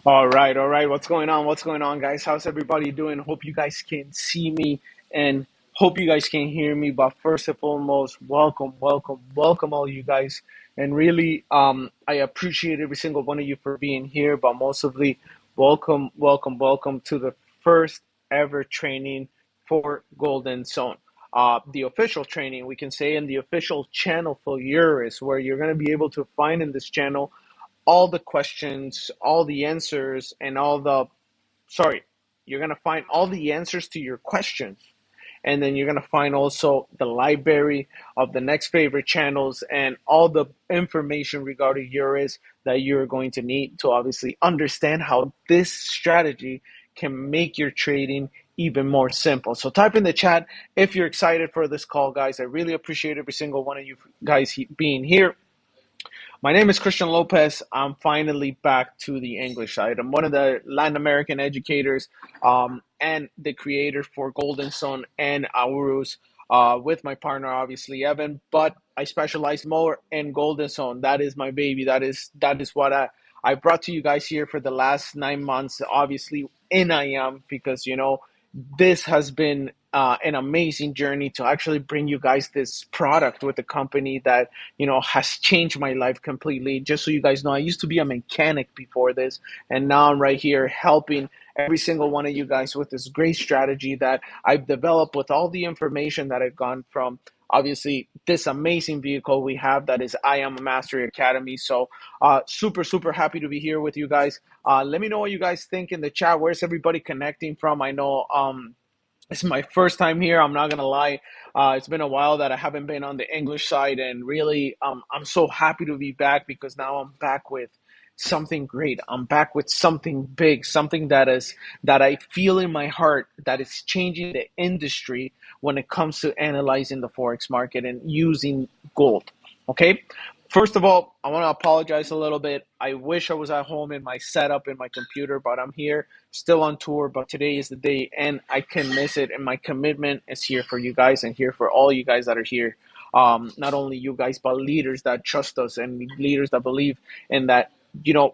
All right. What's going on? What's going on, guys? How's everybody doing? Hope you guys can see me and hope you guys can hear me. But first and foremost, welcome, all you guys. And really, I appreciate every single one of you for being here. But mostly, welcome to the first ever training for Golden Zone. The official training, we can say, in the official channel for Eurus, where you're going to be able to find in this channel all the questions, all the answers, and sorry, you're going to find all the answers to your questions. And then you're going to find also the library of the next favorite channels and all the information regarding Euros that you're going to need to obviously understand how this strategy can make your trading even more simple. So type in the chat if you're excited for this call, guys. I really appreciate every single one of you guys being here. My name is Christian Lopez. I'm finally back to the English side. I'm one of the Latin American educators and the creator for Golden Sun and AUROUS with my partner, obviously, Evan. But I specialize more in Golden Sun. That is my baby. That is what I brought to you guys here for the last 9 months, obviously, in IAM, because, this has been an amazing journey to actually bring you guys this product with a company that has changed my life completely. Just so you guys know, I used to be a mechanic before this, and now I'm right here helping every single one of you guys with this great strategy that I've developed with all the information that I've gone from obviously this amazing vehicle we have, that is I Am a Mastery Academy. So super happy to be here with you guys. Let me know what you guys think in the chat. Where's everybody connecting from? I know it's my first time here. I'm not gonna lie. It's been a while that I haven't been on the English side, and really, I'm so happy to be back because now I'm back with something great. I'm back with something big, something that I feel in my heart that is changing the industry when it comes to analyzing the forex market and using gold. Okay. First of all, I want to apologize a little bit. I wish I was at home in my setup in my computer, but I'm here still on tour. But today is the day and I can miss it. And my commitment is here for you guys and here for all you guys that are here. Not only you guys, but leaders that trust us and leaders that believe in that,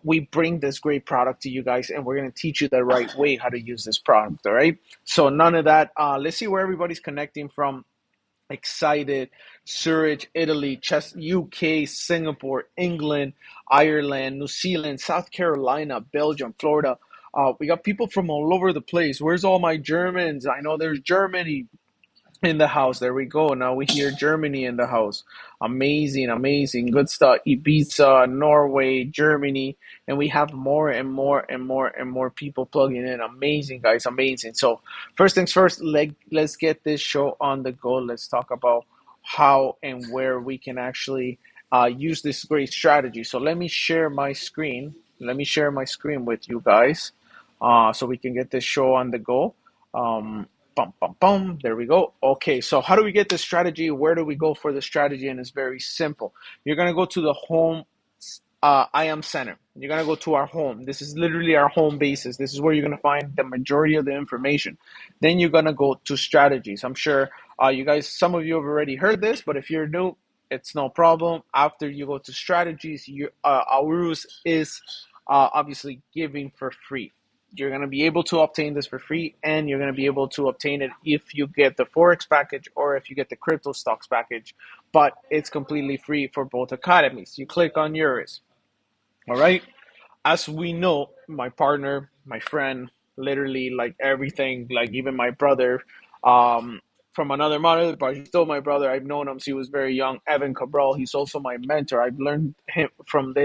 we bring this great product to you guys and we're going to teach you the right way how to use this product. All right. So none of that. Let's see where everybody's connecting from. Excited, Zurich, Italy, UK, Singapore, England, Ireland, New Zealand, South Carolina, Belgium, Florida. We got people from all over the place. Where's all my Germans? I know there's Germany in the house. There we go. Now we hear Germany in the house. Amazing. Good stuff. Ibiza, Norway, Germany. And we have more and more people plugging in. Amazing, guys. Amazing. So first things first, let's get this show on the go. Let's talk about how and where we can actually use this great strategy. So let me share my screen. Let me share my screen with you guys so we can get this show on the go. There we go. Okay, so how do we get this strategy? Where do we go for the strategy? And it's very simple. You're going to go to the home I Am Center. You're going to go to our home. This is literally our home basis. This is where you're going to find the majority of the information. Then you're going to go to strategies. I'm sure you guys, some of you have already heard this, but if you're new, it's no problem. After you go to strategies, AUROUS is obviously giving for free. You're going to be able to obtain this for free, and you're going to be able to obtain it if you get the Forex package or if you get the crypto stocks package, but it's completely free for both academies. You click on yours. All right. As we know, my partner, my friend, literally like everything, like even my brother, from another mother, but he's still my brother. I've known him since he was very young. Evan Cabral, he's also my mentor. I've learned from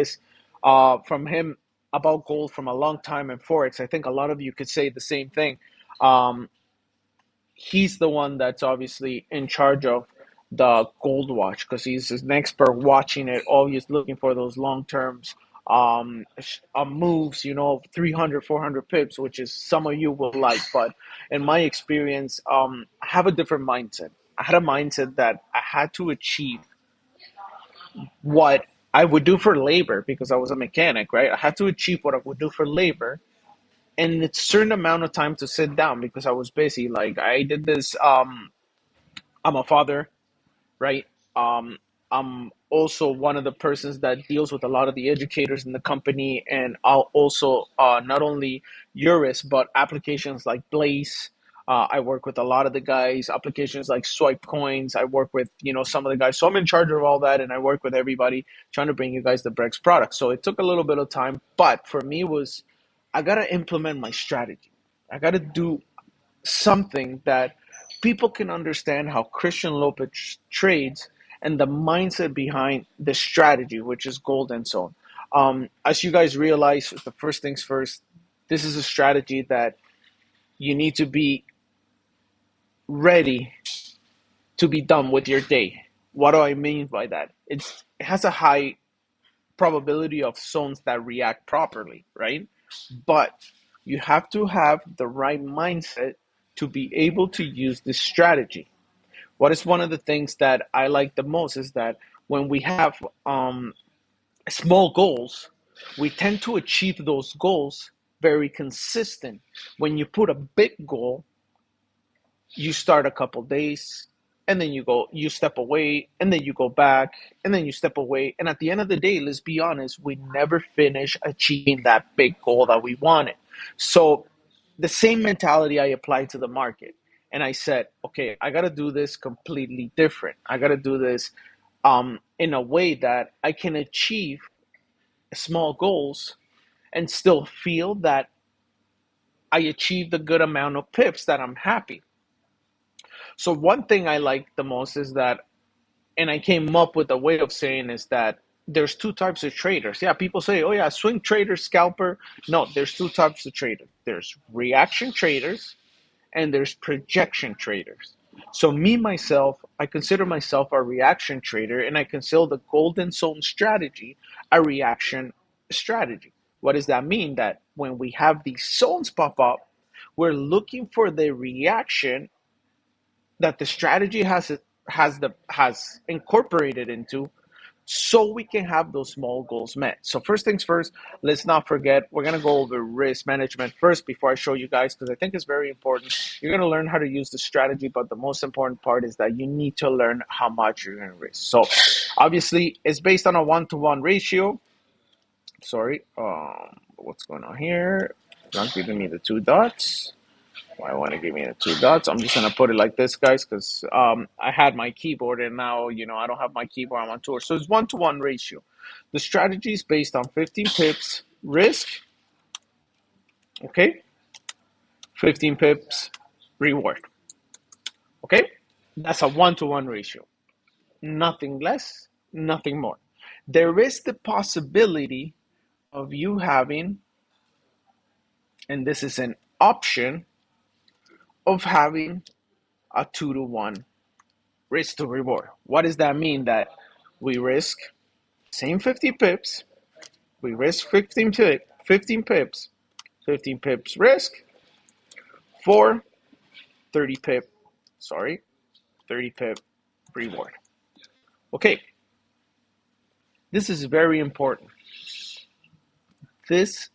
him about gold from a long time in forex. I think a lot of you could say the same thing. Um, he's the one that's obviously in charge of the gold watch because he's an expert watching it, always looking for those long terms moves, 300, 400 pips, which is some of you will like. But in my experience, I have a different mindset. I had a mindset that I had to achieve what I would do for labor because I was a mechanic, right? I had to achieve what I would do for labor and it's certain amount of time to sit down because I was busy. Like I did this. I'm a father, right? Um, I'm also one of the persons that deals with a lot of the educators in the company, and I'll also not only Eurus but applications like Blaze. I work with a lot of the guys. Applications like Swipe Coins. I work with some of the guys. So I'm in charge of all that, and I work with everybody trying to bring you guys the Brex product. So it took a little bit of time, but for me was I gotta implement my strategy. I gotta do something that people can understand how Christian Lopez trades and the mindset behind the strategy, which is gold and so on. As you guys realize, the first things first, this is a strategy that you need to be ready to be done with your day. What do I mean by that? It has a high probability of zones that react properly, right? But you have to have the right mindset to be able to use this strategy. What is one of the things that I like the most is that when we have small goals, we tend to achieve those goals very consistent. When you put a big goal, you start a couple days, and then you step away, and then you go back, and then you step away, and at the end of the day, let's be honest, we never finish achieving that big goal that we wanted. So the same mentality I applied to the market, and I said, okay, I got to do this completely different. I got to do this in a way that I can achieve small goals and still feel that I achieved a good amount of pips, that I'm happy. So one thing I like the most is that, and I came up with a way of saying is that there's two types of traders. Yeah, people say, oh yeah, swing trader, scalper. No, there's two types of traders. There's reaction traders and there's projection traders. So me, myself, I consider myself a reaction trader, and I consider the golden zone strategy a reaction strategy. What does that mean? That when we have these zones pop up, we're looking for the reaction that the strategy has incorporated into, so we can have those small goals met. So first things first, let's not forget, we're going to go over risk management first before I show you guys, because I think it's very important. You're going to learn how to use the strategy, but the most important part is that you need to learn how much you're going to risk. So obviously it's based on a 1-to-1 ratio. Sorry, what's going on here? Not giving me the two dots. Why want to give me the two dots? I'm just gonna put it like this, guys, because I had my keyboard, and now I don't have my keyboard. I'm on tour, so it's 1-to-1 ratio. The strategy is based on 15 pips risk, okay, 15 pips reward, okay. That's a 1-to-1 ratio. Nothing less, nothing more. There is the possibility of you having, and this is an option, of having a 2-to-1 risk to reward. What does that mean? That we risk same 50 pips, we risk 15 pips, 15 pips risk for 30 pip, sorry, 30 pip reward. Okay, this is very important. This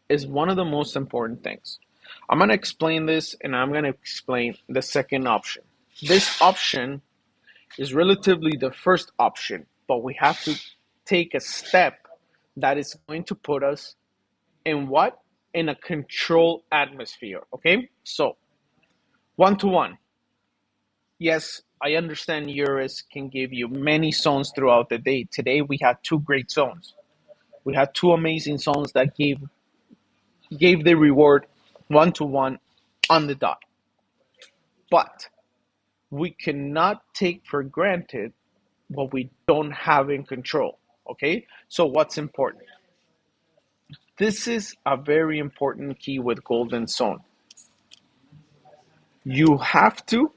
is one of the most important things. I'm going to explain this, and I'm going to explain the second option. This option is relatively the first option, but we have to take a step that is going to put us in what? In a controlled atmosphere, okay? So, 1-to-1. Yes, I understand Eurus can give you many zones throughout the day. Today we had two great zones. We had two amazing zones that gave the reward 1-to-1 on the dot. But we cannot take for granted what we don't have in control. Okay? So what's important? This is a very important key with Golden Zone. You have to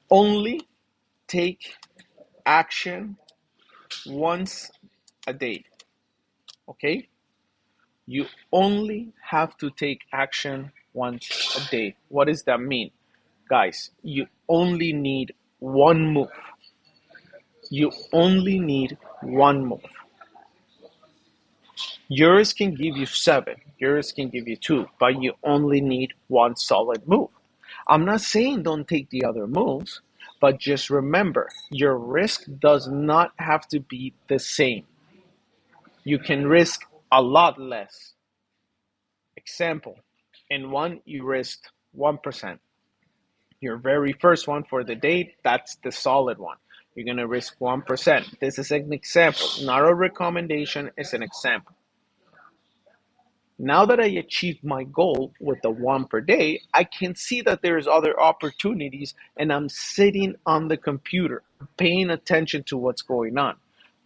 only take action once a day. Okay? You only have to take action once a day. What does that mean? Guys, you only need one move. You only need one move. Yours can give you 7, yours can give you 2, but you only need one solid move. I'm not saying don't take the other moves, but just remember your risk does not have to be the same. You can risk a lot less. Example, in one, you risked 1%. Your very first one for the day, that's the solid one. You're going to risk 1%. This is an example, not a recommendation, it's an example. Now that I achieved my goal with the one per day, I can see that there's other opportunities and I'm sitting on the computer, paying attention to what's going on.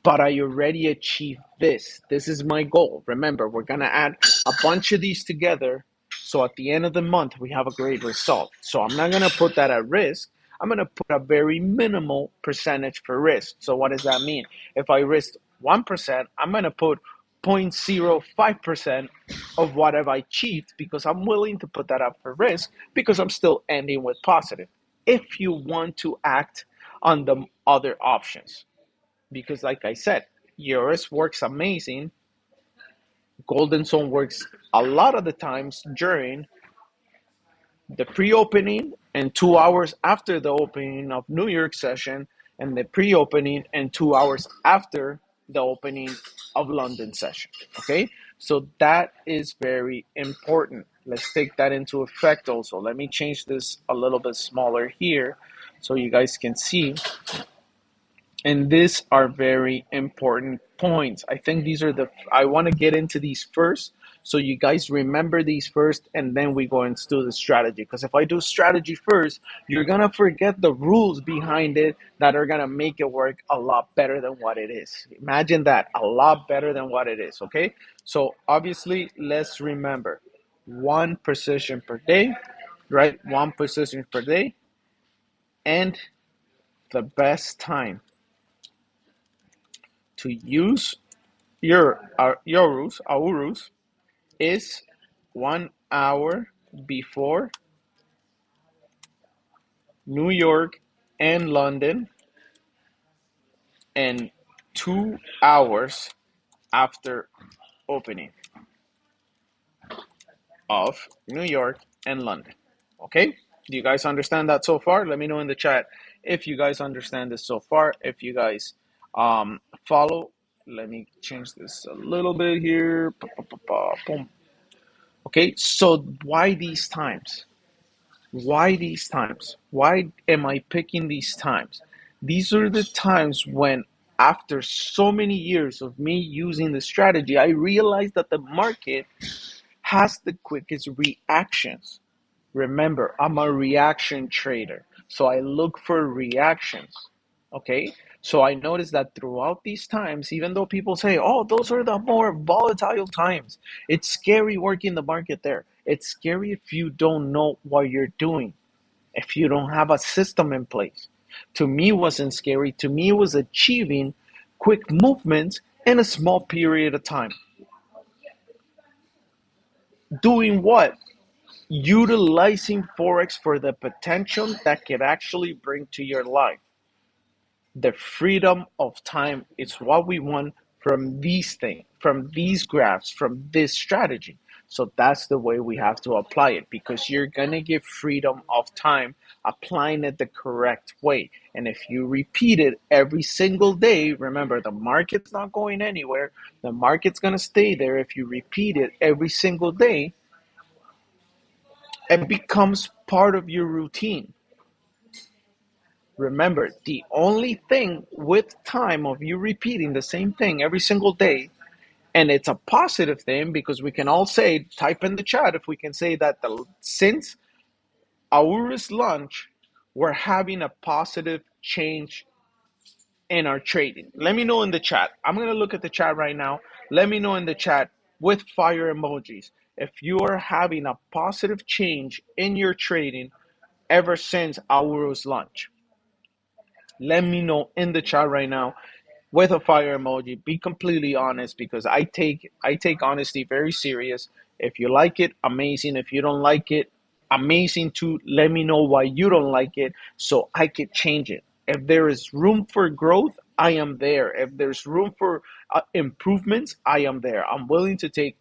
But I already achieved this. This is my goal. Remember, we're going to add a bunch of these together. So at the end of the month, we have a great result. So I'm not going to put that at risk. I'm going to put a very minimal percentage for risk. So what does that mean? If I risk 1%, I'm going to put 0.05% of what I've achieved because I'm willing to put that up for risk because I'm still ending with positive. If you want to act on the other options, because like I said, yours works amazing. Golden Zone works a lot of the times during the pre-opening and 2 hours after the opening of New York session, and the pre-opening and 2 hours after the opening of London session. Okay, so that is very important. Let's take that into effect also. Let me change this a little bit smaller here so you guys can see. And these are very important points. I think these are I want to get into these first so you guys remember these first and then we go into the strategy. Because if I do strategy first, you're going to forget the rules behind it that are going to make it work a lot better than what it is. Imagine that, a lot better than what it is, okay? So obviously, let's remember one position per day, right? One position per day, and the best time to use AUROUS is 1 hour before New York and London and 2 hours after opening of New York and London. Okay? Do you guys understand that so far? Let me know in the chat if you guys understand this so far. If you guys follow, let me change this a little bit here. Boom. Okay, so why these times? Why these times? Why am I picking these times? These are the times when, after so many years of me using the strategy, I realized that the market has the quickest reactions. Remember, I'm a reaction trader, so I look for reactions. Okay, so I noticed that throughout these times, even though people say, oh, those are the more volatile times, it's scary working the market there. It's scary if you don't know what you're doing, if you don't have a system in place. To me, it wasn't scary. To me, it was achieving quick movements in a small period of time. Doing what? Utilizing Forex for the potential that could actually bring to your life. The freedom of time is what we want from these things, from these graphs, from this strategy. So that's the way we have to apply it, because you're going to give freedom of time applying it the correct way. And if you repeat it every single day, remember, the market's not going anywhere. The market's going to stay there. If you repeat it every single day, it becomes part of your routine. Remember, the only thing with time of you repeating the same thing every single day, and it's a positive thing, because we can all say, type in the chat if we can say that since AUROUS launch, we're having a positive change in our trading. Let me know in the chat. I'm going to look at the chat right now. Let me know in the chat with fire emojis if you are having a positive change in your trading ever since AUROUS launch. Let me know in the chat right now with a fire emoji. Be completely honest, because I take honesty very serious. If you like it, amazing. If you don't like it, amazing too. Let me know why you don't like it so I can change it. If there is room for growth, I am there. If there's room for improvements, I am there. I'm willing to take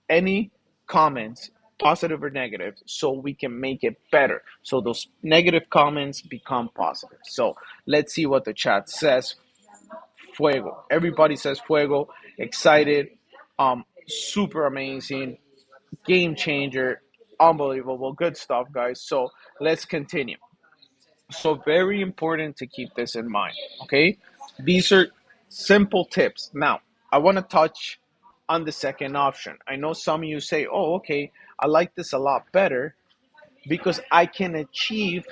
any comments, positive or negative, so we can make it better. So those negative comments become positive. So let's see what the chat says. Fuego. Everybody says fuego. Excited. Super amazing. Game changer. Unbelievable. Good stuff, guys. So let's continue. So very important to keep this in mind. Okay. These are simple tips. Now, I want to touch on the second option. I know some of you say, oh, okay, I like this a lot better because I can achieve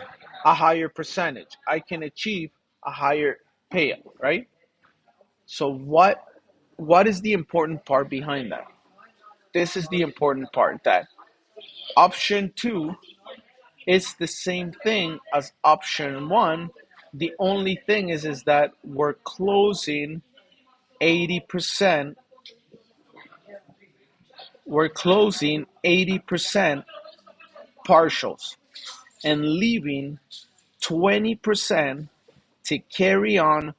a higher percentage. I can achieve a higher payout, right? So what is the important part behind that? This is the important part, that option 2 is the same thing as option 1. The only thing is that we're closing 80%, we're closing 80% partials and leaving 20% to carry on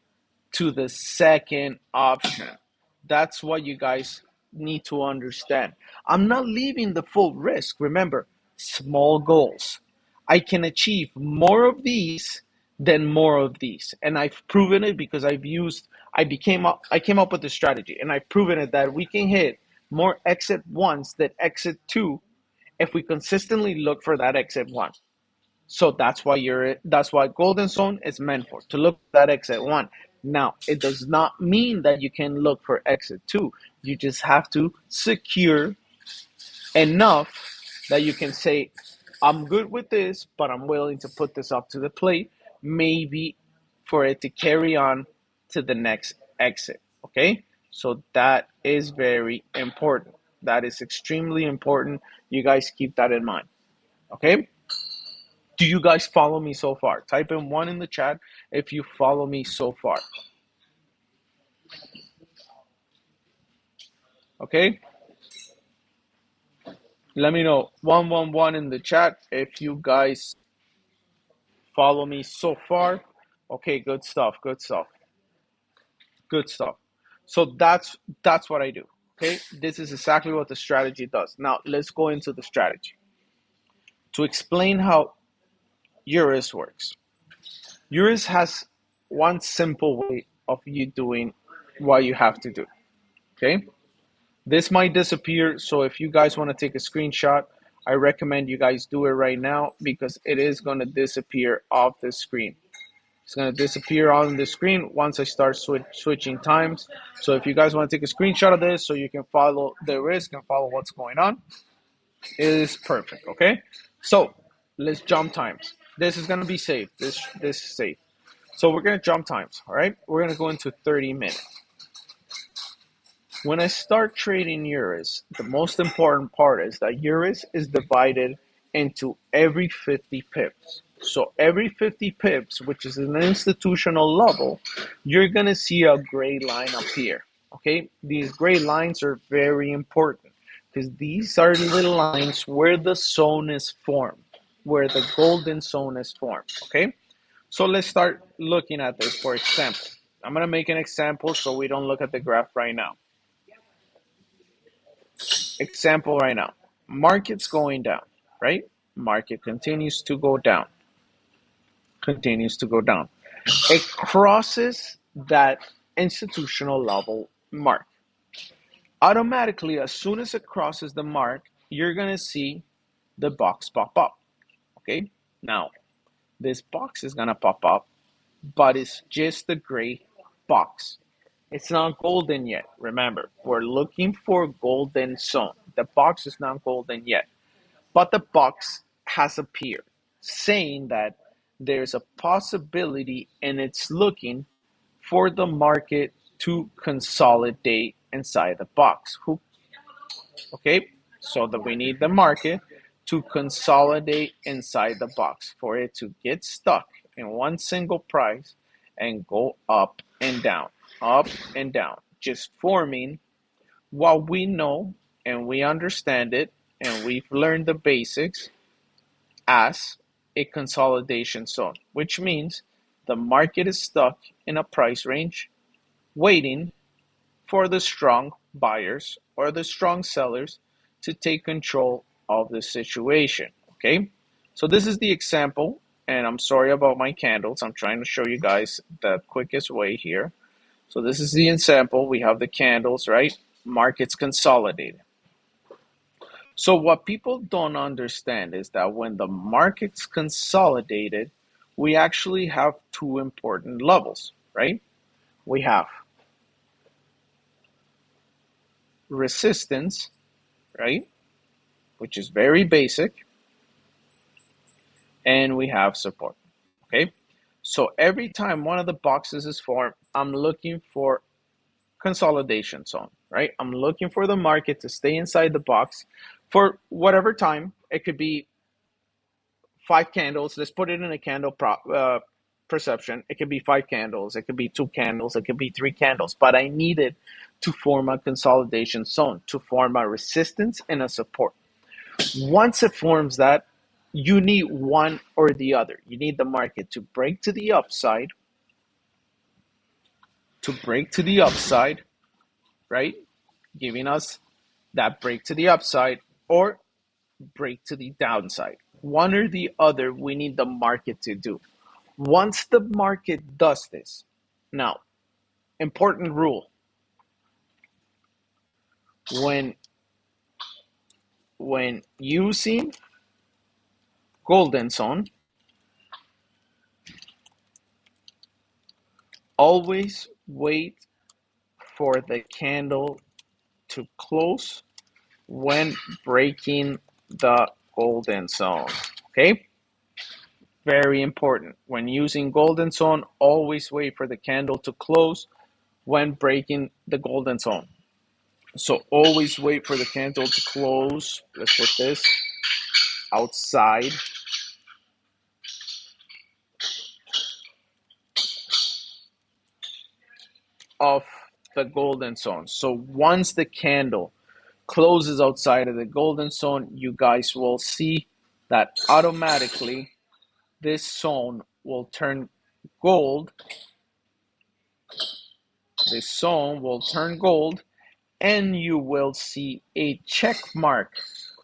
to the second option. That's what you guys need to understand. I'm not leaving the full risk. Remember, small goals. I can achieve more of these than more of these. And I've proven it because I came up with the strategy, and I've proven it that we can hit more exit ones than exit two if we consistently look for that exit one. So that's why golden zone is meant for, to look for that exit one. Now, it does not mean that you can look for exit two. You just have to secure enough that you can say, I'm good with this, but I'm willing to put this up to the plate, maybe for it to carry on to the next exit. Okay? So that is very important. That is extremely important. You guys keep that in mind. Okay? Do you guys follow me so far? Type in one in the chat if you follow me so far. Okay? Let me know. 111 in the chat if you guys follow me so far. Okay, good stuff. Good stuff. Good stuff. So that's what I do. Okay? This is exactly what the strategy does. Now, let's go into the strategy. To explain how AUROUS works. AUROUS has one simple way of you doing what you have to do. Okay? This might disappear, so if you guys want to take a screenshot, I recommend you guys do it right now because it is going to disappear off the screen. It's going to disappear on the screen once I start switching times. So if you guys want to take a screenshot of this so you can follow the risk and follow what's going on, it is perfect, okay? So let's jump times. This is going to be safe. This is safe. So we're going to jump times, all right? We're going to go into 30 minutes. When I start trading AUROUS, the most important part is that AUROUS is divided into every 50 pips. So every 50 pips, which is an institutional level, you're going to see a gray line appear. Okay? These gray lines are very important because these are little lines where the zone is formed, where the golden zone is formed. Okay? So let's start looking at this, for example. I'm going to make an example so we don't look at the graph right now. Example right now, market's going down, right? Market continues to go down, continues to go down. It crosses that institutional level mark. Automatically, as soon as it crosses the mark, you're going to see the box pop up, okay? Now, this box is going to pop up, but it's just a gray box. It's not golden yet. Remember, we're looking for golden zone. The box is not golden yet. But the box has appeared, saying that there's a possibility and it's looking for the market to consolidate inside the box. Okay, so that we need the market to consolidate inside the box for it to get stuck in one single price and go up and down, just forming what we know and we understand it and we've learned the basics as a consolidation zone, which means the market is stuck in a price range waiting for the strong buyers or the strong sellers to take control of the situation, okay? So this is the example, and I'm sorry about my candles. I'm trying to show you guys the quickest way here. So this is the example. We have the candles, right? Markets consolidated. So what people don't understand is that when the market's consolidated, we actually have two important levels, right? We have resistance, right? Which is very basic, and we have support, okay? So every time one of the boxes is formed, I'm looking for consolidation zone, right? I'm looking for the market to stay inside the box for whatever time. It could be 5 candles. Let's put it in a perception. It could be 5 candles. It could be 2 candles. It could be 3 candles. But I needed to form a consolidation zone, to form a resistance and a support. Once it forms that, you need one or the other. You need the market to break to the upside, right? Giving us that break to the upside, or break to the downside. One or the other, we need the market to do. Once the market does this, now, important rule, when using golden zone, always wait for the candle to close when breaking the golden zone. Okay? Very important. When using golden zone, always wait for the candle to close when breaking the golden zone. So always wait for the candle to close. Let's put this outside of the golden zone. So once the candle closes outside of the golden zone, you guys will see that automatically this zone will turn gold. This zone will turn gold, and you will see a check mark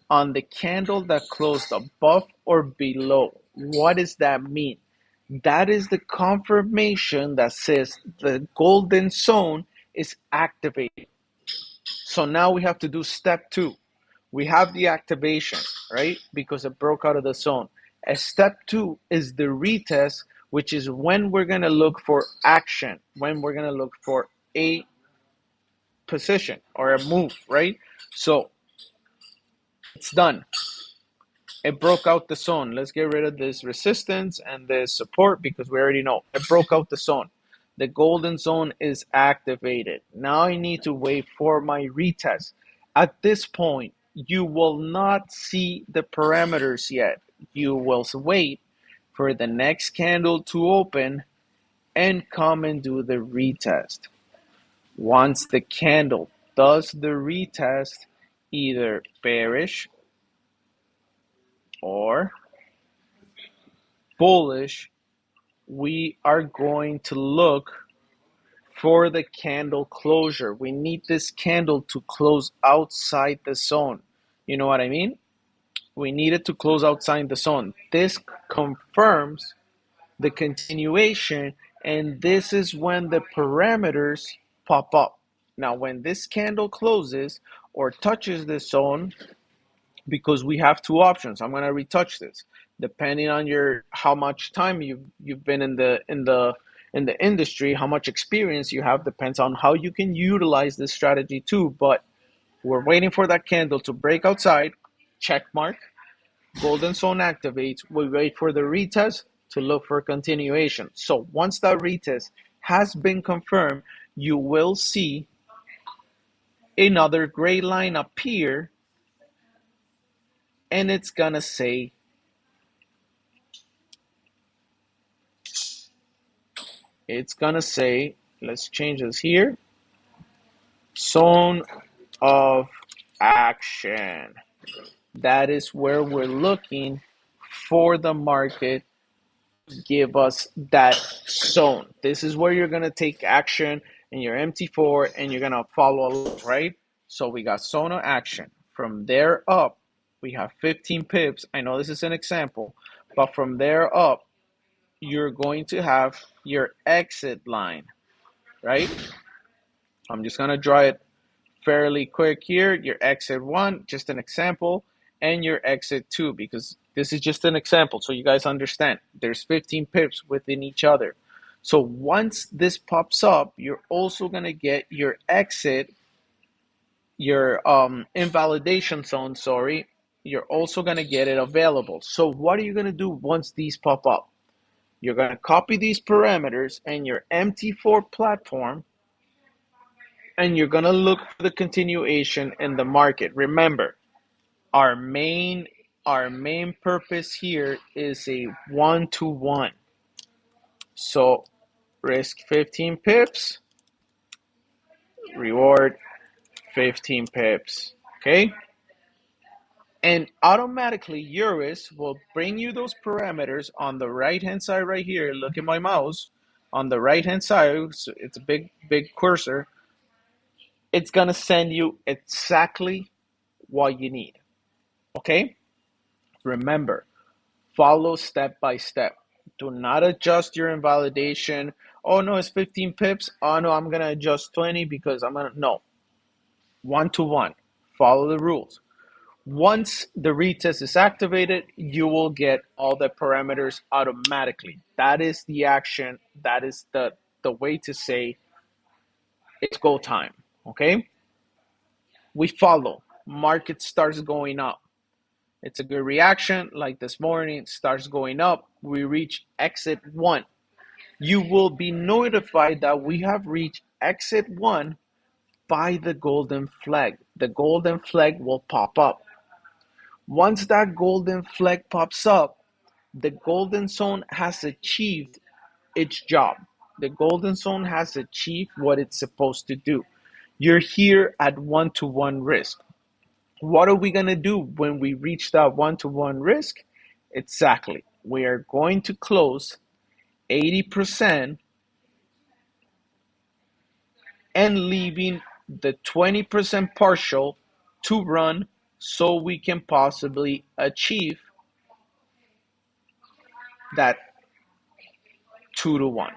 on the candle that closed above or below. What does that mean? That is the confirmation that says the golden zone is activated. So now we have to do step 2. We have the activation, right? Because it broke out of the zone. And step 2 is the retest, which is when we're going to look for action, when we're going to look for a position or a move, right? So it's done. It broke out the zone. Let's get rid of this resistance and this support because we already know it broke out the zone. The golden zone is activated. Now I need to wait for my retest. At this point, you will not see the parameters yet. You will wait for the next candle to open and come and do the retest. Once the candle does the retest, either bearish or bullish, we are going to look for the candle closure. We need this candle to close outside the zone. You know what I mean? We need it to close outside the zone. This confirms the continuation, and this is when the parameters pop up. Now, when this candle closes or touches the zone, because we have two options. I'm going to retouch this depending on your how much time you've been in the industry, how much experience you have depends on how you can utilize this strategy too. But we're waiting for that candle to break outside, check mark, golden zone activates. We wait for the retest to look for continuation. So once that retest has been confirmed, you will see another gray line appear, and it's gonna say let's change this here, zone of action. That is where we're looking for the market to give us that zone. This is where you're going to take action in your MT4 and you're going to follow along, right? So we got zone of action. From there up, we have 15 pips. I know this is an example, but from there up, you're going to have your exit line, right? I'm just going to draw it fairly quick here. Your exit one, just an example, and your exit two, because this is just an example. So you guys understand there's 15 pips within each other. So once this pops up, you're also going to get your exit, your invalidation zone, sorry. You're also going to get it available. So what are you going to do once these pop up? You're going to copy these parameters and your MT4 platform, and you're going to look for the continuation in the market. Remember, our main purpose here is a 1-to-1. So risk 15 pips, reward 15 pips. Okay? And automatically AUROUS will bring you those parameters on the right hand side right here. Look at my mouse. On the right hand side, so it's a big cursor. It's gonna send you exactly what you need. Okay? Remember, follow step by step. Do not adjust your invalidation. Oh no, it's 15 pips. Oh no, I'm gonna adjust 20 because I'm gonna no. 1-to-1. Follow the rules. Once the retest is activated, you will get all the parameters automatically. That is the action. That is the way to say it's go time. Okay? We follow. Market starts going up. It's a good reaction. Like this morning, it starts going up. We reach exit one. You will be notified that we have reached exit one by the golden flag. The golden flag will pop up. Once that golden flag pops up, the golden zone has achieved its job. The golden zone has achieved what it's supposed to do. You're here at 1-to-1 risk. What are we going to do when we reach that 1-to-1 risk? Exactly. We are going to close 80% and leaving the 20% partial to run so we can possibly achieve that 2-to-1.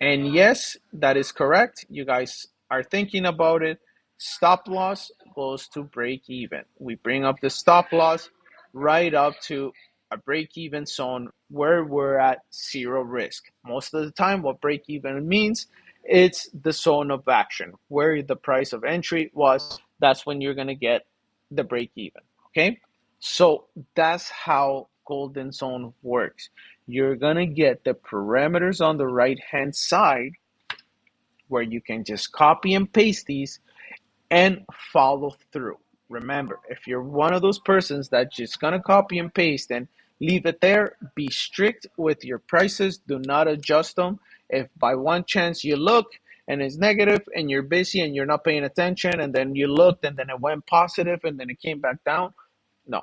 And yes, that is correct. You guys are thinking about it. Stop loss goes to break even. We bring up the stop loss right up to a break even zone where we're at zero risk. Most of the time, what break even means, it's the zone of action where the price of entry was. That's when you're going to get the break even. Okay. So that's how golden zone works. You're going to get the parameters on the right hand side where you can just copy and paste these and follow through. Remember, if you're one of those persons that's just going to copy and paste and leave it there, be strict with your prices. Do not adjust them. If by one chance you look and it's negative and you're busy and you're not paying attention, and then you looked and then it went positive and then it came back down, no.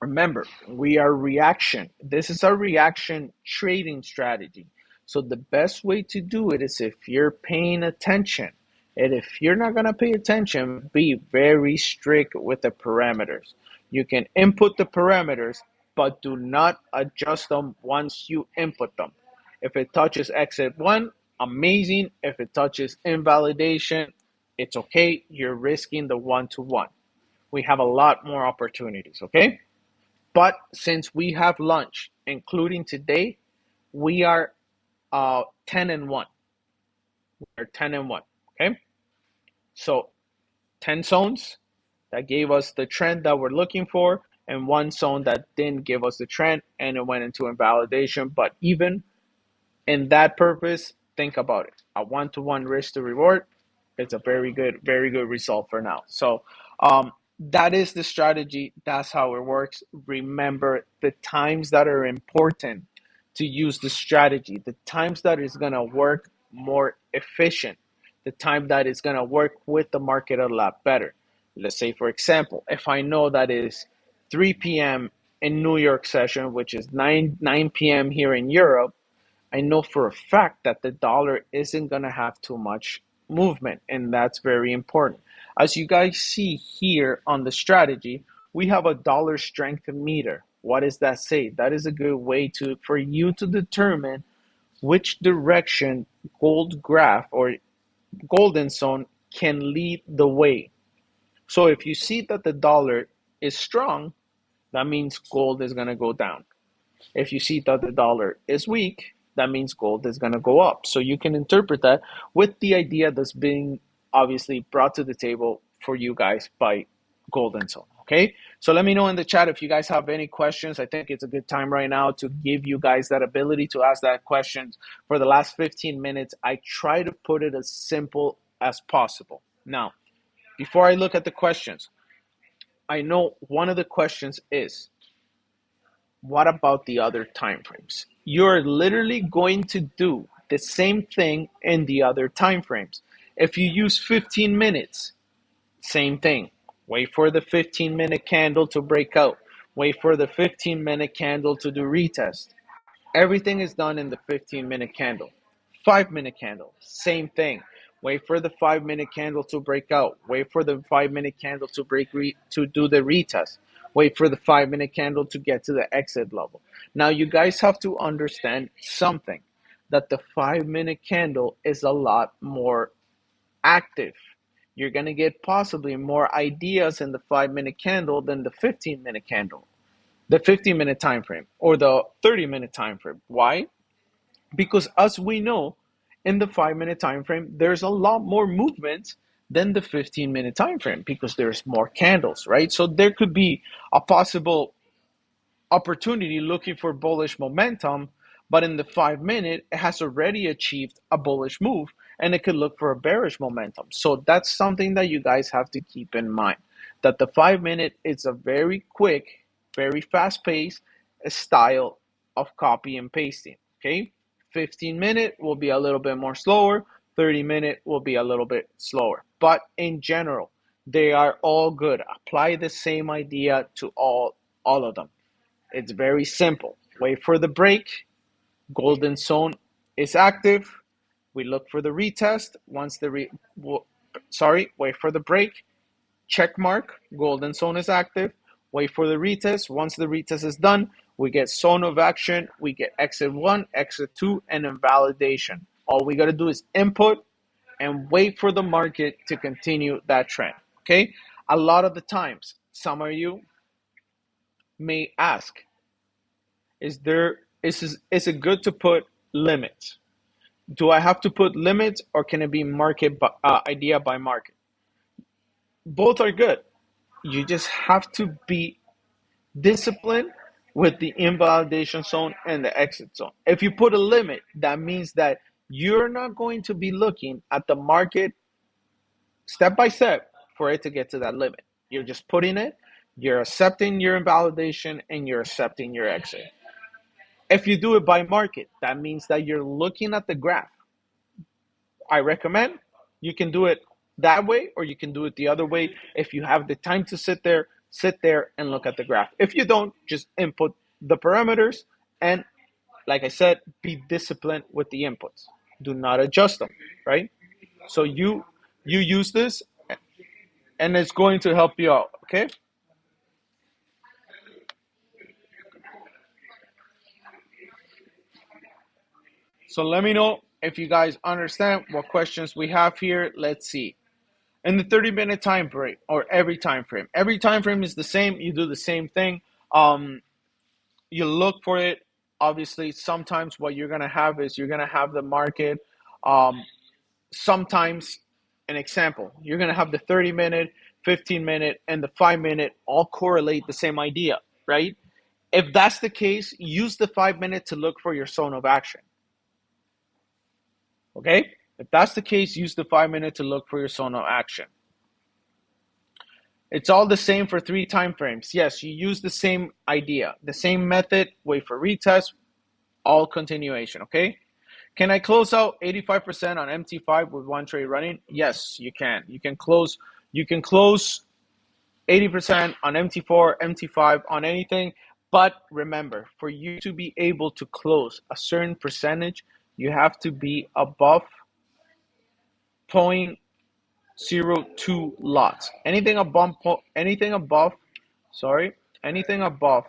Remember, we are reaction. This is a reaction trading strategy. So the best way to do it is if you're paying attention. And if you're not going to pay attention, be very strict with the parameters. You can input the parameters, but do not adjust them once you input them. If it touches exit one, amazing. If it touches invalidation, it's okay. You're risking the 1-to-1. We have a lot more opportunities, okay? But since we have lunch, including today, we are 10-1. We're 10-1. Okay. So 10 zones that gave us the trend that we're looking for, and one zone that didn't give us the trend and it went into invalidation. But even in that purpose, think about it. A 1-to-1 risk to reward. It's a very good result for now. So that is the strategy. That's how it works. Remember the times that are important to use the strategy, the times that is going to work more efficient, the time that is going to work with the market a lot better. Let's say, for example, if I know that is 3 p.m. in New York session, which is 9 p.m. here in Europe, I know for a fact that the dollar isn't going to have too much movement, and that's very important. As you guys see here on the strategy, we have a dollar strength meter. What does that say? That is a good way to for you to determine which direction gold graph or golden zone can lead the way. So if you see that the dollar is strong, that means gold is going to go down. If you see that the dollar is weak, that means gold is going to go up. So you can interpret that with the idea that's being obviously brought to the table for you guys by Golden Zone. Okay. So let me know in the chat if you guys have any questions. I think it's a good time right now to give you guys that ability to ask that question. For the last 15 minutes, I try to put it as simple as possible. Now, before I look at the questions, I know one of the questions is, what about the other time frames? You're literally going to do the same thing in the other time frames. If you use 15 minutes, same thing. Wait for the 15-minute candle to break out. Wait for the 15-minute candle to do retest. Everything is done in the 15-minute candle. 5-minute candle, same thing. Wait for the 5-minute candle to break out. Wait for the 5-minute candle to to do the retest. Wait for the 5-minute candle to get to the exit level. Now you guys have to understand something, that the 5-minute candle is a lot more active. You're going to get possibly more ideas in the 5-minute candle than the 15-minute candle, the 15-minute time frame, or the 30-minute time frame. Why? Because as we know, in the 5-minute time frame, there's a lot more movement than the 15-minute time frame because there's more candles, right? So there could be a possible opportunity looking for bullish momentum, but in the 5 minute, it has already achieved a bullish move and it could look for a bearish momentum. So that's something that you guys have to keep in mind, that the 5 minute is a very quick, very fast paced style of copy and pasting. Okay. 15-minute will be a little bit more slower. 30-minute will be a little bit slower. But in general, they are all good. Apply the same idea to all of them. It's very simple. Wait for the break. Golden zone is active. We look for the retest. Once the wait for the break. Check mark. Golden zone is active. Wait for the retest. Once the retest is done, we get zone of action. We get exit 1, exit 2, and invalidation. All we got to do is input and wait for the market to continue that trend. Okay? A lot of the times, some of you may ask, is it good to put limits? Do I have to put limits, or can it be market idea by market? Both are good. You just have to be disciplined with the invalidation zone and the exit zone. If you put a limit, that means that you're not going to be looking at the market step by step for it to get to that limit. You're just putting it, you're accepting your invalidation, and you're accepting your exit. If you do it by market, that means that you're looking at the graph. I recommend you can do it that way, or you can do it the other way. If you have the time to sit there and look at the graph. If you don't, just input the parameters and, like I said, be disciplined with the inputs. Do not adjust them, right? So you use this and it's going to help you out, okay? So let me know if you guys understand what questions we have here. Let's see. In the 30-minute time frame, or every time frame. Every time frame is the same. You do the same thing. You look for it. Obviously, sometimes what you're gonna have is you're gonna have the market. Sometimes, an example, you're gonna have the 30-minute, 15-minute, and the 5-minute all correlate the same idea, right? If that's the case, use the 5-minute to look for your zone of action. Okay? If that's the case, use the 5-minute to look for your zone of action. It's all the same for 3 time frames. Yes, you use the same idea, the same method, wait for retest, all continuation, okay? Can I close out 85% on MT5 with one trade running? Yes, you can. You can close 80% on MT4, MT5 on anything, but remember, for you to be able to close a certain percentage, you have to be above 0.02 lots. Anything above Sorry, anything above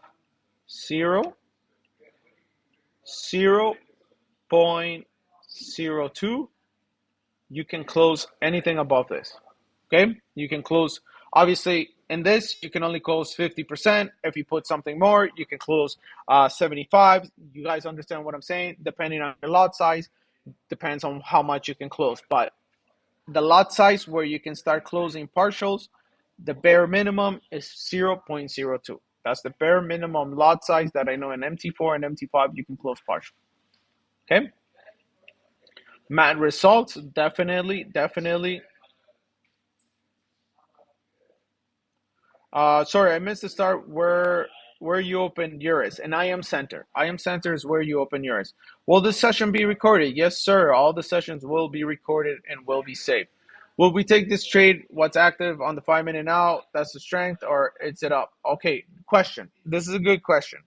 0, 0.02, you can close anything above this. Okay, you can close, obviously in this you can only close 50%. If you put something more, you can close 75. You guys understand what I'm saying? Depending on your lot size, depends on how much you can close. But the lot size where you can start closing partials, the bare minimum is 0.02. That's the bare minimum lot size that I know in MT4 and MT5 you can close partial. Okay, math results, definitely. Sorry, I missed the start where you open yours, and I am center. I am center is where you open yours. Will this session be recorded? Yes, sir. All the sessions will be recorded and will be saved. Will we take this trade? What's active on the 5 minute now? That's the strength, or is it up? Okay, question. This is a good question.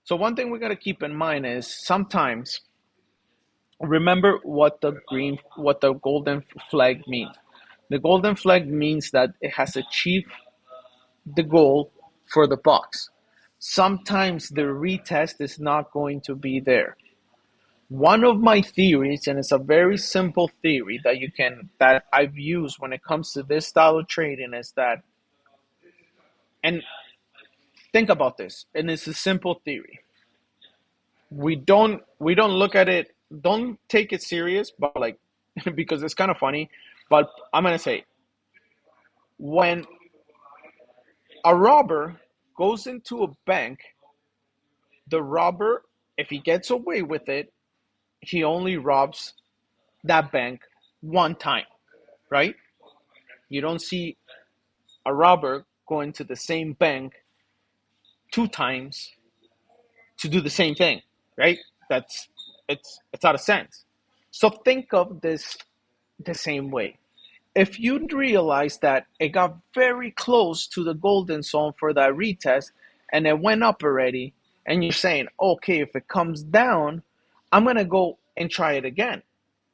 So one thing we got to keep in mind is sometimes remember what the golden flag means. The golden flag means that it has achieved the goal for the box. Sometimes the retest is not going to be there. One of my theories, and it's a very simple theory that I've used when it comes to this style of trading, is that, and think about this, and it's a simple theory. We don't look at it, don't take it serious, but like because it's kind of funny, but I'm gonna say when a robber goes into a bank, the robber, if he gets away with it, he only robs that bank one time, right? You don't see a robber going to the same bank two times to do the same thing, right? That's it's out of sense. So think of this the same way. If you realize that it got very close to the golden zone for that retest and it went up already, and you're saying, okay, if it comes down, I'm gonna go and try it again.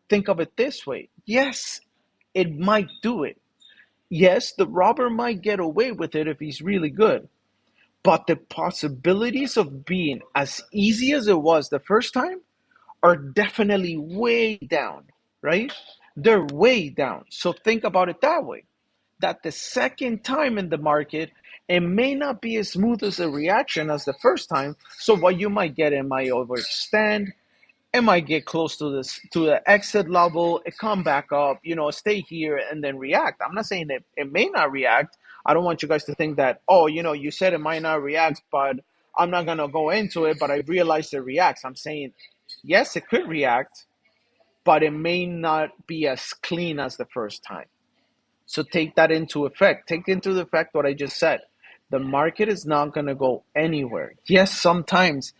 Think of it this way. Yes, it might do it. Yes, the robber might get away with it if he's really good. But the possibilities of being as easy as it was the first time are definitely way down, right? They're way down. So think about it that way. That the second time in the market, it may not be as smooth as a reaction as the first time. So what you might get, it might overextend, it might get close to this to the exit level, it come back up, stay here and then react. I'm not saying that it may not react. I don't want you guys to think that, oh, you said it might not react, but I'm not gonna go into it, but I realized it reacts. I'm saying yes, it could react, but it may not be as clean as the first time. So take that into effect. Take into effect what I just said. The market is not gonna go anywhere. Yes, sometimes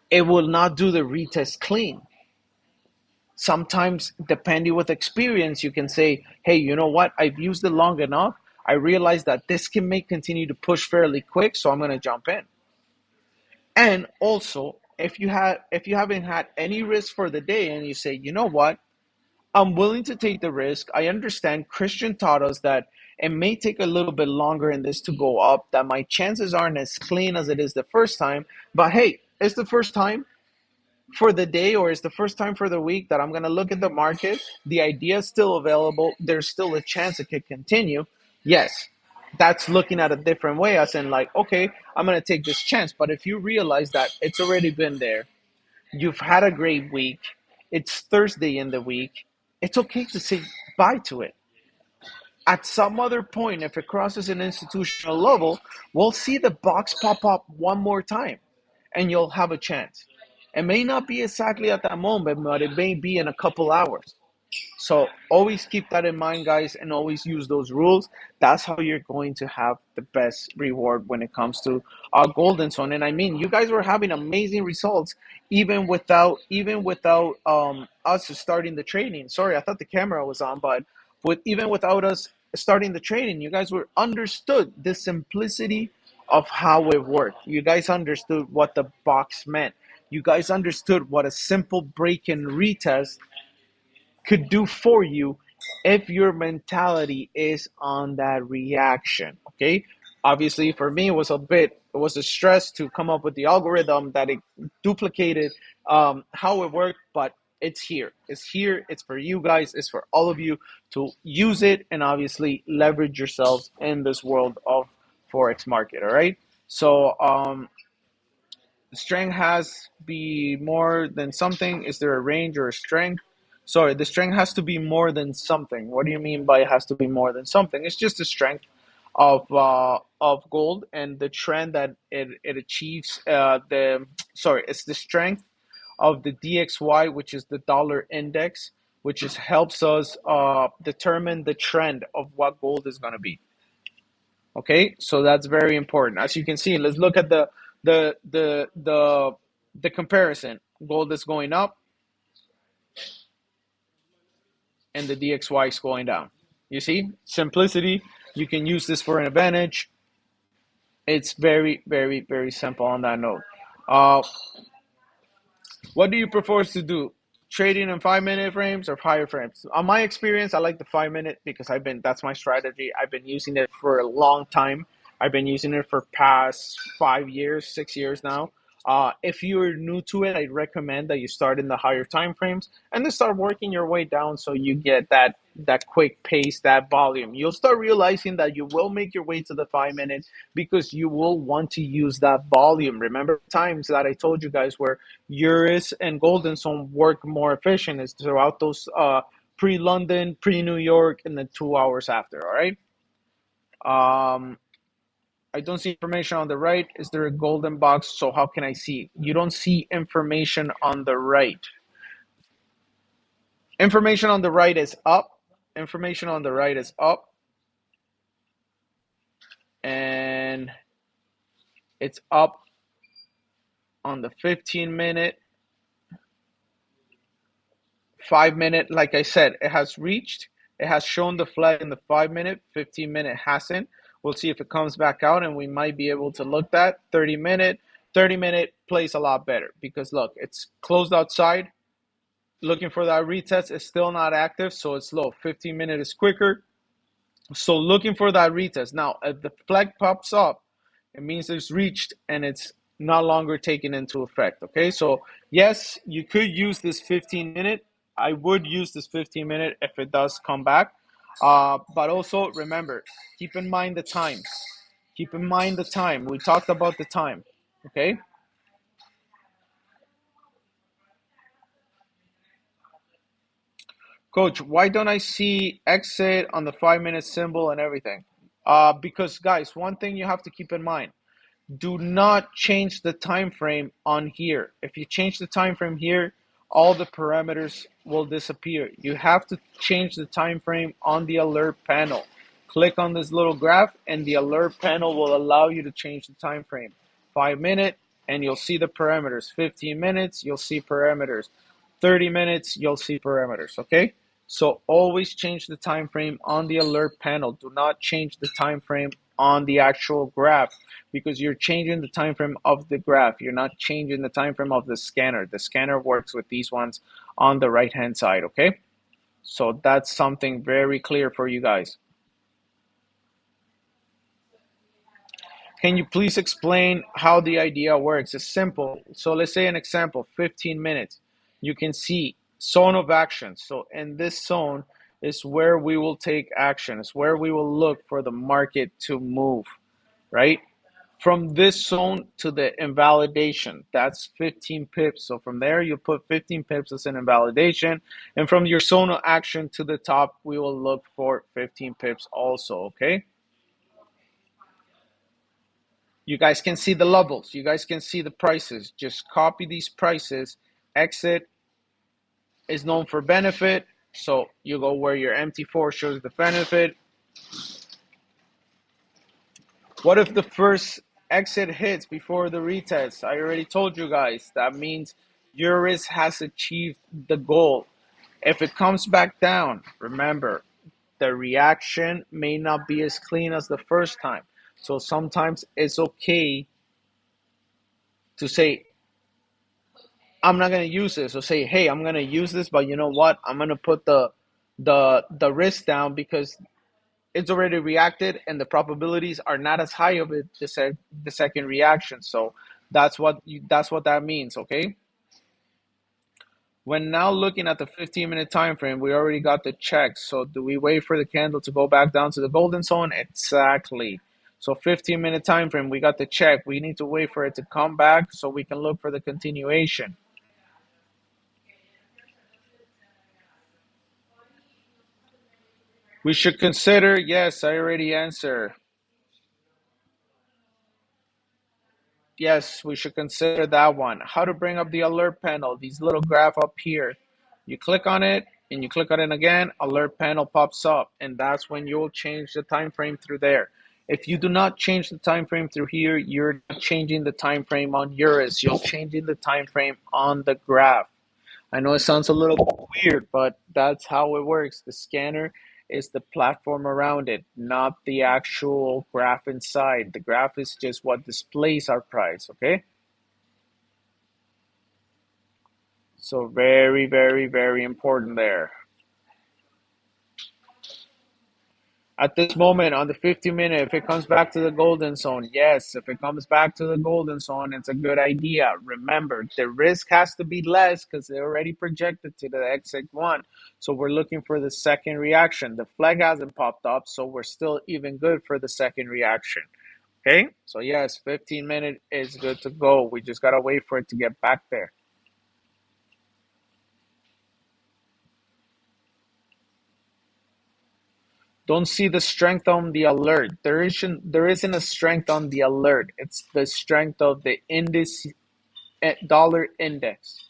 it will not do the retest clean. Sometimes, depending with experience, you can say, hey, you know what? I've used it long enough. I realize that this may continue to push fairly quick, so I'm going to jump in. And also, if you haven't had any risk for the day and you say, you know what? I'm willing to take the risk. I understand Christian taught us that it may take a little bit longer in this to go up, that my chances aren't as clean as it is the first time. But hey, it's the first time for the day, or it's the first time for the week that I'm going to look at the market. The idea is still available. There's still a chance it could continue. Yes, that's looking at a different way, as in like, okay, I'm going to take this chance. But if you realize that it's already been there, you've had a great week, it's Thursday in the week, it's okay to say bye to it. At some other point, if it crosses an institutional level, we'll see the box pop up one more time and you'll have a chance. It may not be exactly at that moment, but it may be in a couple hours. So always keep that in mind, guys, and always use those rules. That's how you're going to have the best reward when it comes to golden zone. And I mean, you guys were having amazing results even without us starting the training. Sorry, I thought the camera was on, but even without us starting the training, you guys were understood the simplicity of how it worked. You guys understood what the box meant. You guys understood what a simple break and retest could do for you if your mentality is on that reaction. Okay, Obviously, for me, it was a stress to come up with the algorithm that it duplicated how it worked, but it's here. It's here. It's for you guys. It's for all of you to use it and obviously leverage yourselves in this world of forex market. All right. So the strength has be more than something. Is there a range or a strength? Sorry, the strength has to be more than something. What do you mean by it has to be more than something? It's just the strength of gold and the trend that it achieves. It's the strength of the DXY, which is the dollar index, which is helps us determine the trend of what gold is going to be. Okay, so that's very important. As you can see, let's look at the the the the comparison. Gold is going up and the DXY is going down. You see, simplicity. You can use this for an advantage. It's very, very, very simple on that note. Uh, what do you prefer to do? Trading in 5 minute frames or higher frames? On my experience, I like the 5 minute because that's my strategy. I've been using it for a long time. I've been using it for past 5 years, 6 years now. If you're new to it, I'd recommend that you start in the higher time frames and then start working your way down so you get that quick pace, that volume. You'll start realizing that you will make your way to the 5 minute because you will want to use that volume. Remember times that I told you guys where Eurus and Golden Zone work more efficient is throughout those pre-London, pre-New York, and then 2 hours after. All right. Um, I don't see information on the right. Is there a golden box? So how can I see? You don't see information on the right. Information on the right is up. Information on the right is up, and it's up on the 15 minute, 5 minute. Like I said, it has reached. It has shown the flag in the 5 minute. 15 minute hasn't. We'll see if it comes back out, and we might be able to look at 30 minute. 30 minute plays a lot better because look, it's closed outside. Looking for that retest is still not active, so it's low. 15 minute is quicker. So looking for that retest. Now, if the flag pops up, it means it's reached and it's no longer taken into effect. Okay, so yes, you could use this 15 minute. I would use this 15 minute if it does come back. But also remember, keep in mind the times. Keep in mind the time. We talked about the time. Okay. Coach, why don't I see exit on the 5 minute symbol and everything? Because guys, one thing you have to keep in mind, do not change the time frame on here. If you change the time frame here, all the parameters will disappear. You have to change the time frame on the alert panel. Click on this little graph and the alert panel will allow you to change the time frame. 5 minute and you'll see the parameters. 15 minutes, you'll see parameters. 30 minutes, you'll see parameters, okay? So always change the time frame on the alert panel. Do not change the time frame on the actual graph because you're changing the time frame of the graph. You're not changing the time frame of the scanner. The scanner works with these ones on the right hand side, okay? So that's something very clear for you guys. Can you please explain how the idea works? It's simple. So let's say an example, 15 minutes. You can see zone of action. So in this zone is where we will take action. It's where we will look for the market to move, right? From this zone to the invalidation, that's 15 pips. So from there, you put 15 pips as an invalidation. And from your zone of action to the top, we will look for 15 pips also, okay? You guys can see the levels. You guys can see the prices. Just copy these prices. Exit is known for benefit. So you go where your MT4 shows the benefit. What if the first exit hits before the retest? I already told you guys. That means your risk has achieved the goal. If it comes back down, remember, the reaction may not be as clean as the first time. So sometimes it's okay to say, I'm not gonna use this, or say, hey, I'm gonna use this, but you know what? I'm gonna put the risk down because it's already reacted, and the probabilities are not as high of it the second reaction. So that's what that means. Okay. When now looking at the 15-minute time frame, we already got the check. So do we wait for the candle to go back down to the golden zone? Exactly. So 15-minute time frame, we got the check. We need to wait for it to come back so we can look for the continuation. We should consider, yes, I already answered. Yes, we should consider that one. How to bring up the alert panel, these little graph up here. You click on it and you click on it again, alert panel pops up, and that's when you'll change the time frame through there. If you do not change the time frame through here, you're not changing the time frame on Eurus. You're changing the time frame on the graph. I know it sounds a little weird, but that's how it works. The scanner is the platform around it, not the actual graph inside. The graph is just what displays our price, okay? So very, very, very important there. At this moment on the 50-minute, if it comes back to the golden zone, yes, if it comes back to the golden zone, it's a good idea. Remember, the risk has to be less because they're already projected to the XX1. So we're looking for the second reaction. The flag hasn't popped up, so we're still even good for the second reaction. Okay, so yes, 15-minute is good to go. We just got to wait for it to get back there. Don't see the strength on the alert. There isn't a strength on the alert. It's the strength of the index, dollar index.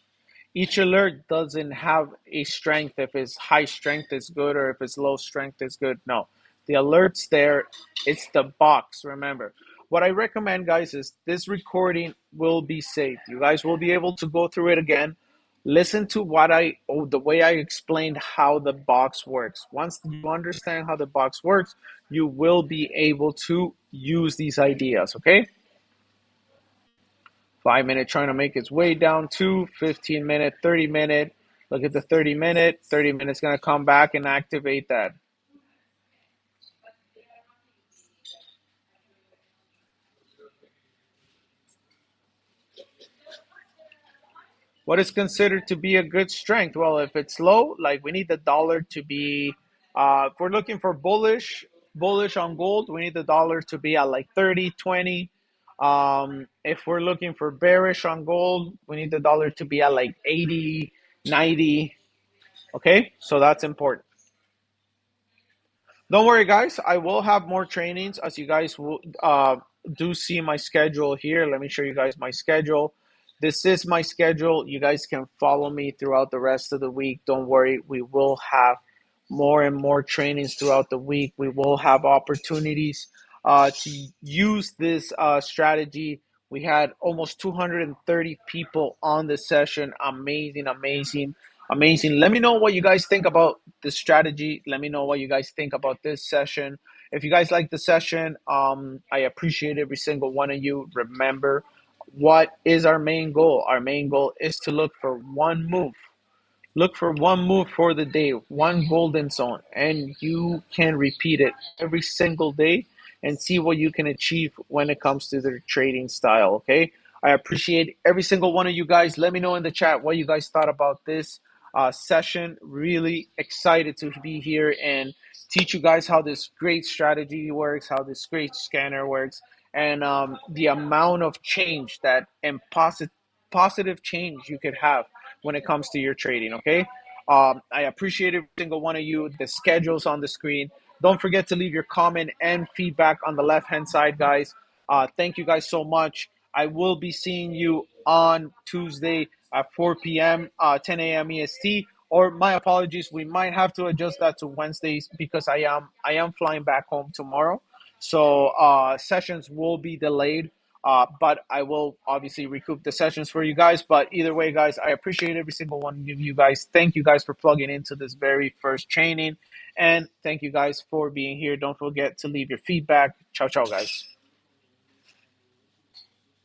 Each alert doesn't have a strength if it's high strength is good or if it's low strength is good. No, the alerts there, it's the box. Remember, what I recommend, guys, is this recording will be saved. You guys will be able to go through it again. Listen to the way I explained how the box works. Once you understand how the box works, you will be able to use these ideas. Okay. 5 minute trying to make its way down to 15-minute, 30-minute. Look at the 30-minute. 30 minutes going to come back and activate that. What is considered to be a good strength? Well, if it's low, like we need the dollar to be, if we're looking for bullish on gold, we need the dollar to be at like 30, 20. If we're looking for bearish on gold, we need the dollar to be at like 80, 90. Okay, so that's important. Don't worry, guys. I will have more trainings as you guys will do see my schedule here. Let me show you guys my schedule. This is my schedule. You guys can follow me throughout the rest of the week. Don't worry. We will have more and more trainings throughout the week. We will have opportunities to use this strategy. We had almost 230 people on this session. Amazing, amazing, amazing. Let me know what you guys think about this strategy. Let me know what you guys think about this session. If you guys like the session, I appreciate every single one of you. Remember, what is our main goal? Our main goal is to look for one move. Look for one move for the day, one golden zone, and you can repeat it every single day and see what you can achieve when it comes to the trading style. Okay. I appreciate every single one of you guys. Let me know in the chat what you guys thought about this session. Really excited to be here and teach you guys how this great strategy works, how this great scanner works, and the amount of change that and positive change you could have when it comes to your trading. Okay. I appreciate every single one of you. The schedule's on the screen. Don't forget to leave your comment and feedback on the left hand side, guys. Thank you guys so much. I will be seeing you on Tuesday at 4 p.m., 10 a.m. EST. Or my apologies, we might have to adjust that to Wednesdays because I am flying back home tomorrow. So sessions will be delayed. But I will obviously recoup the sessions for you guys. But either way, guys, I appreciate every single one of you guys. Thank you guys for plugging into this very first training. And thank you guys for being here. Don't forget to leave your feedback. Ciao, ciao, guys.